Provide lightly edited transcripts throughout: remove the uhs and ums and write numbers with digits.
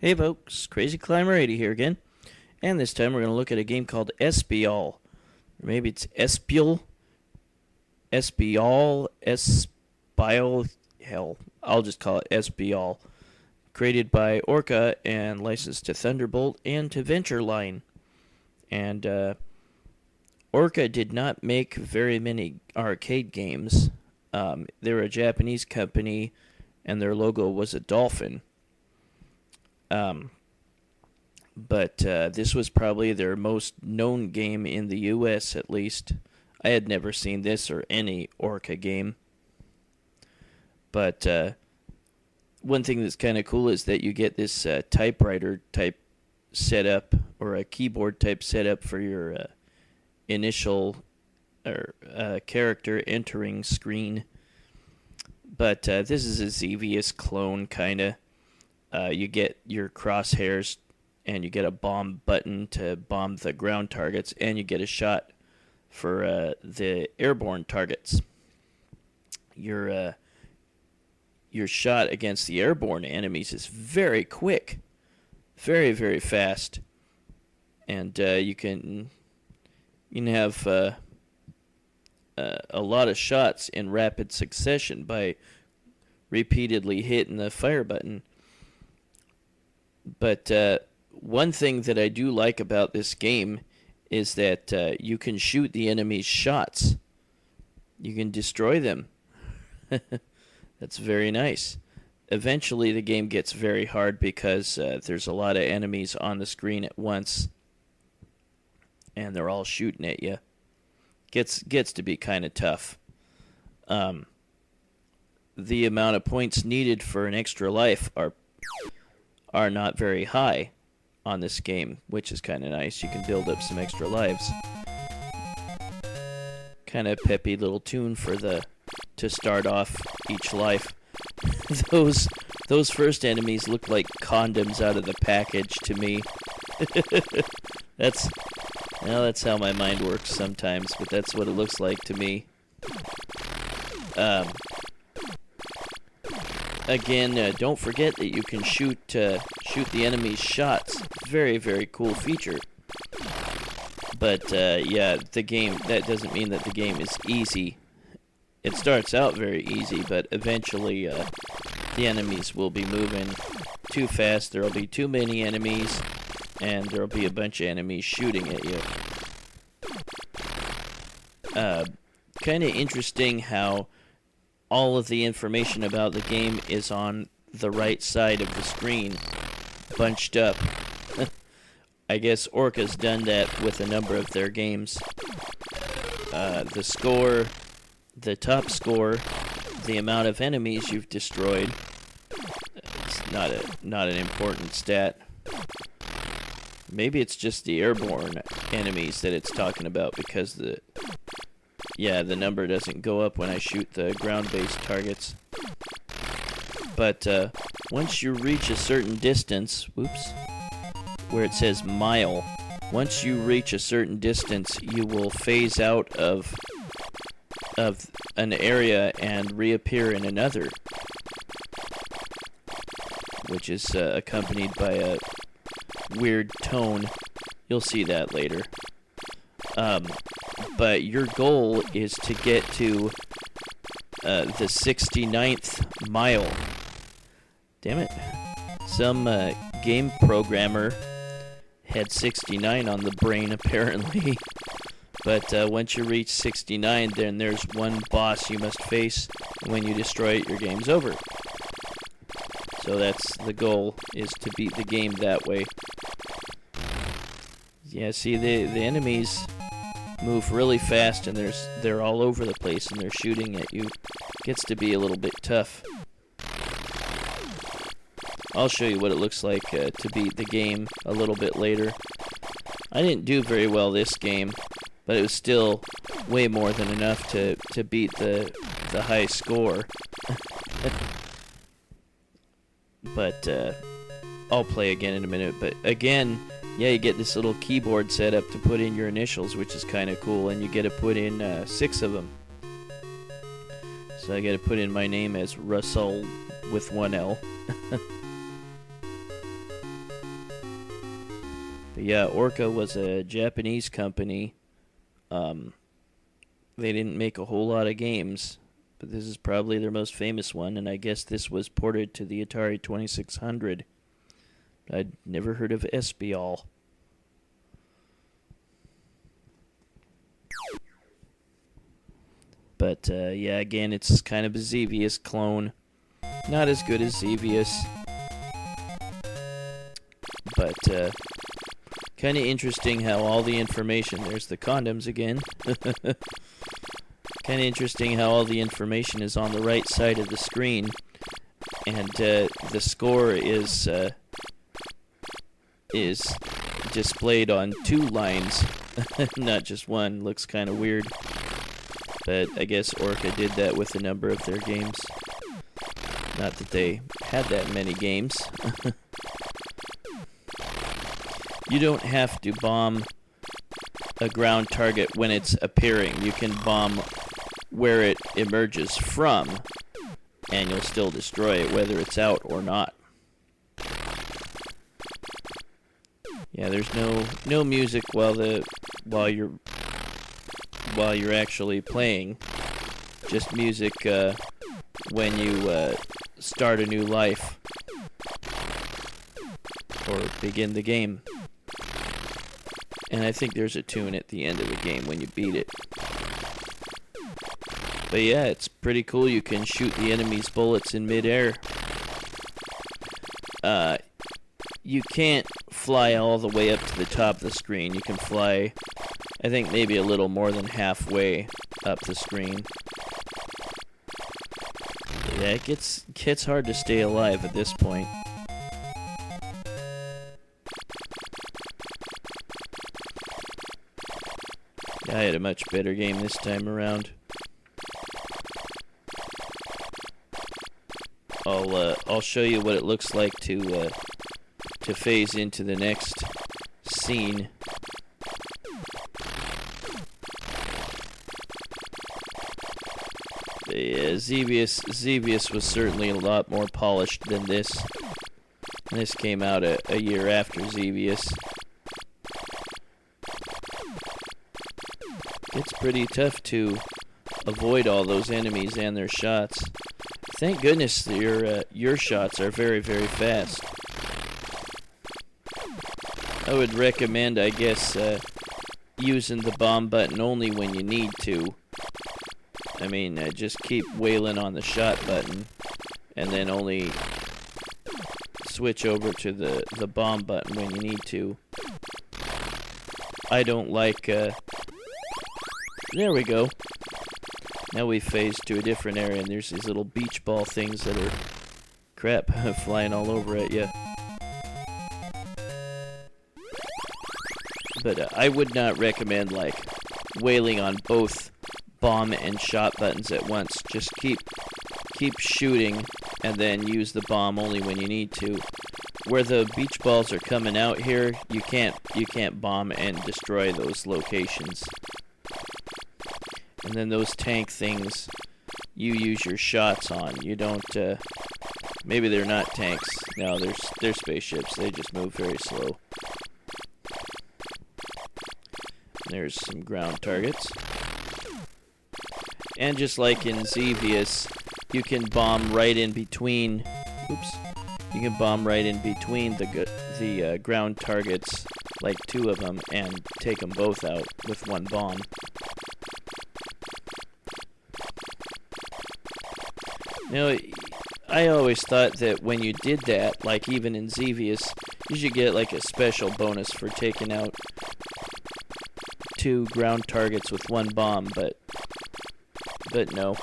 Hey folks, Crazy Climber 80 here again, and this time we're going to look at a game called Espial. Or maybe it's Espial, Espial, hell, I'll just call it Espial. Created by Orca and licensed to Thunderbolt and to Ventureline. And Orca did not make very many arcade games. They're a Japanese company, and their logo was a dolphin. But this was probably their most known game in the US, at least. I had never seen this or any Orca game. But one thing that's kind of cool is that you get this typewriter type setup or a keyboard type setup for your initial or character entering screen. But this is a Xevious clone, kind of. You get your crosshairs, and you get a bomb button to bomb the ground targets, and you get a shot for the airborne targets. Your shot against the airborne enemies is very quick, very, very fast, and you can have a lot of shots in rapid succession by repeatedly hitting the fire button. But one thing that I do like about this game is that you can shoot the enemy's shots. You can destroy them. That's very nice. Eventually the game gets very hard because there's a lot of enemies on the screen at once, and they're all shooting at you. Gets to be kind of tough. The amount of points needed for an extra life are not very high on this game, which is kind of nice. You can build up some extra lives. Kind of peppy little tune to start off each life. Those first enemies look like condoms out of the package to me. That's how my mind works sometimes, but that's what it looks like to me. Again, don't forget that you can shoot the enemy's shots. Very, very cool feature. But yeah, that doesn't mean that the game is easy. It starts out very easy, but eventually the enemies will be moving too fast. There will be too many enemies, and there will be a bunch of enemies shooting at you. Kind of interesting how all of the information about the game is on the right side of the screen, bunched up. I guess Orca's done that with a number of their games. The score, the top score, the amount of enemies you've destroyed. It's not an important stat. Maybe it's just the airborne enemies that it's talking about, because the number doesn't go up when I shoot the ground-based targets. But once you reach a certain distance, where it says mile, once you reach a certain distance, you will phase out of an area and reappear in another, which is accompanied by a weird tone. You'll see that later. But your goal is to get to the 69th mile. Damn it. Some game programmer had 69 on the brain, apparently. But once you reach 69, then there's one boss you must face. When you destroy it, your game's over. So that's the goal, is to beat the game that way. Yeah, see, the enemies move really fast, and they're all over the place, and they're shooting at you. Gets to be a little bit tough. I'll show you what it looks like to beat the game a little bit later. I didn't do very well this game, but it was still way more than enough to beat the high score. But I'll play again in a minute. But again, yeah, you get this little keyboard set up to put in your initials, which is kind of cool, and you get to put in 6 of them. So I got to put in my name as Russell with one L. But yeah, Orca was a Japanese company. They didn't make a whole lot of games, but this is probably their most famous one, and I guess this was ported to the Atari 2600. I'd never heard of Espial. But yeah, again, it's kind of a Xevious clone. Not as good as Xevious, but kind of interesting how all the information, there's the condoms again. Kind of interesting how all the information is on the right side of the screen, and the score is displayed on 2 lines, not just one. Looks kind of weird, but I guess Orca did that with a number of their games. Not that they had that many games. You don't have to bomb a ground target when it's appearing. You can bomb where it emerges from, and you'll still destroy it whether it's out or not. Yeah, there's no music while you're actually playing. Just music when you start a new life or begin the game. And I think there's a tune at the end of the game when you beat it. But yeah, it's pretty cool. You can shoot the enemy's bullets in midair. You can't fly all the way up to the top of the screen. You can fly, I think, maybe a little more than halfway up the screen. Yeah, it gets hard to stay alive at this point. Yeah, I had a much better game this time around. I'll show you what it looks like to phase into the next scene. Yeah, Xevious was certainly a lot more polished than this. This came out a year after Xevious. It's pretty tough to avoid all those enemies and their shots. Thank goodness your shots are very, very fast. I would recommend, I guess, using the bomb button only when you need to. I mean, just keep wailing on the shot button, and then only switch over to the bomb button when you need to. I don't like... There we go. Now we phased to a different area, and there's these little beach ball things that are crap flying all over at you. But I would not recommend like wailing on both bomb and shot buttons at once. Just keep shooting and then use the bomb only when you need to. Where the beach balls are coming out here, you can't bomb and destroy those locations. And then those tank things, you use your shots on. You don't, maybe they're not tanks. No, they're spaceships. They just move very slow. There's some ground targets. And just like in Xevious, you can bomb right in between... Oops. You can bomb right in between the ground targets, like 2 of them, and take them both out with one bomb. Now, I always thought that when you did that, like even in Xevious, you should get like a special bonus for taking out 2 ground targets with 1 bomb, but no.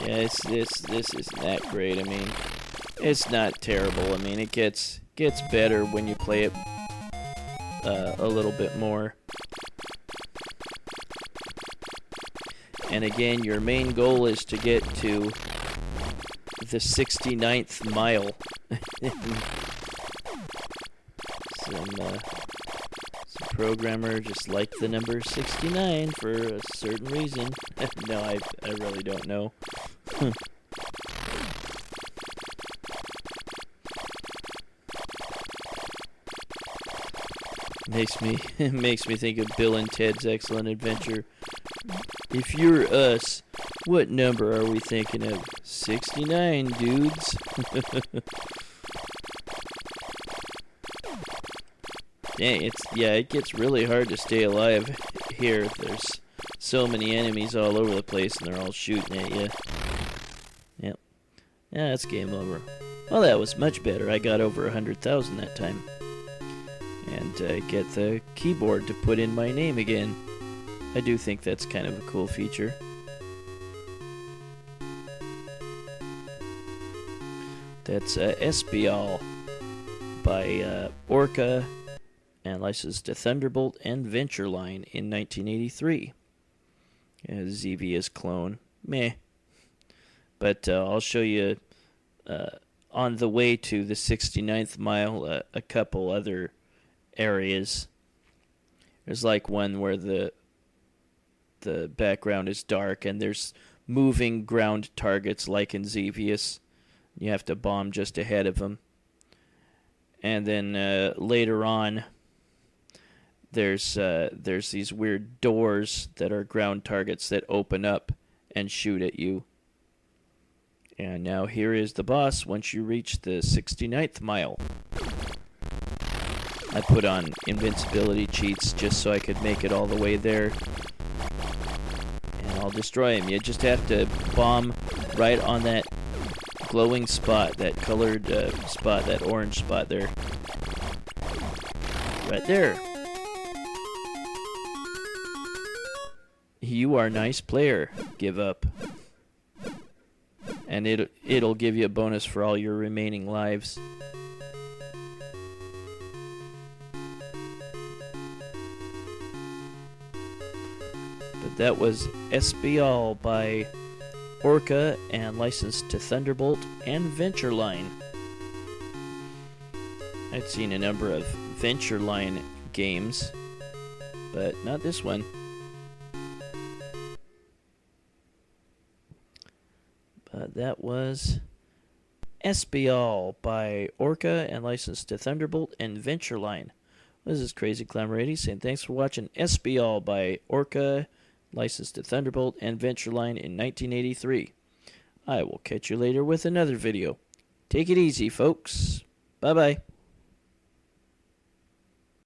Yeah, this isn't that great. I mean, it's not terrible. I mean, it gets better when you play it a little bit more. And again, your main goal is to get to the 69th mile. Some programmer just liked the number 69 for a certain reason. No, I really don't know. Makes me think of Bill and Ted's Excellent Adventure. If you're us, what number are we thinking of? 69, dudes. It gets really hard to stay alive here. There's so many enemies all over the place, and they're all shooting at you. Yep. Yeah, that's game over. Well, that was much better. I got over 100,000 that time. And get the keyboard to put in my name again. I do think that's kind of a cool feature. That's Espial by Orca and licensed to Thunderbolt and Ventureline in 1983. A Xevious clone. Meh. But I'll show you on the way to the 69th mile a couple other areas. There's like one where the background is dark and there's moving ground targets like in Xevious. You have to bomb just ahead of them. And then later on, there's these weird doors that are ground targets that open up and shoot at you. And now here is the boss once you reach the 69th mile. I put on invincibility cheats just so I could make it all the way there. And I'll destroy him. You just have to bomb right on that glowing spot, that colored spot, that orange spot there. Right there. You are a nice player. Give up. And it'll give you a bonus for all your remaining lives. But that was Espial by Orca and licensed to Thunderbolt and Ventureline. I'd seen a number of Ventureline games, but not this one. But that was Espial by Orca and licensed to Thunderbolt and Ventureline. This is Crazy Climber 80 saying thanks for watching Espial by Orca, licensed to Thunderbolt and Ventureline in 1983. I will catch you later with another video. Take it easy, folks. Bye-bye.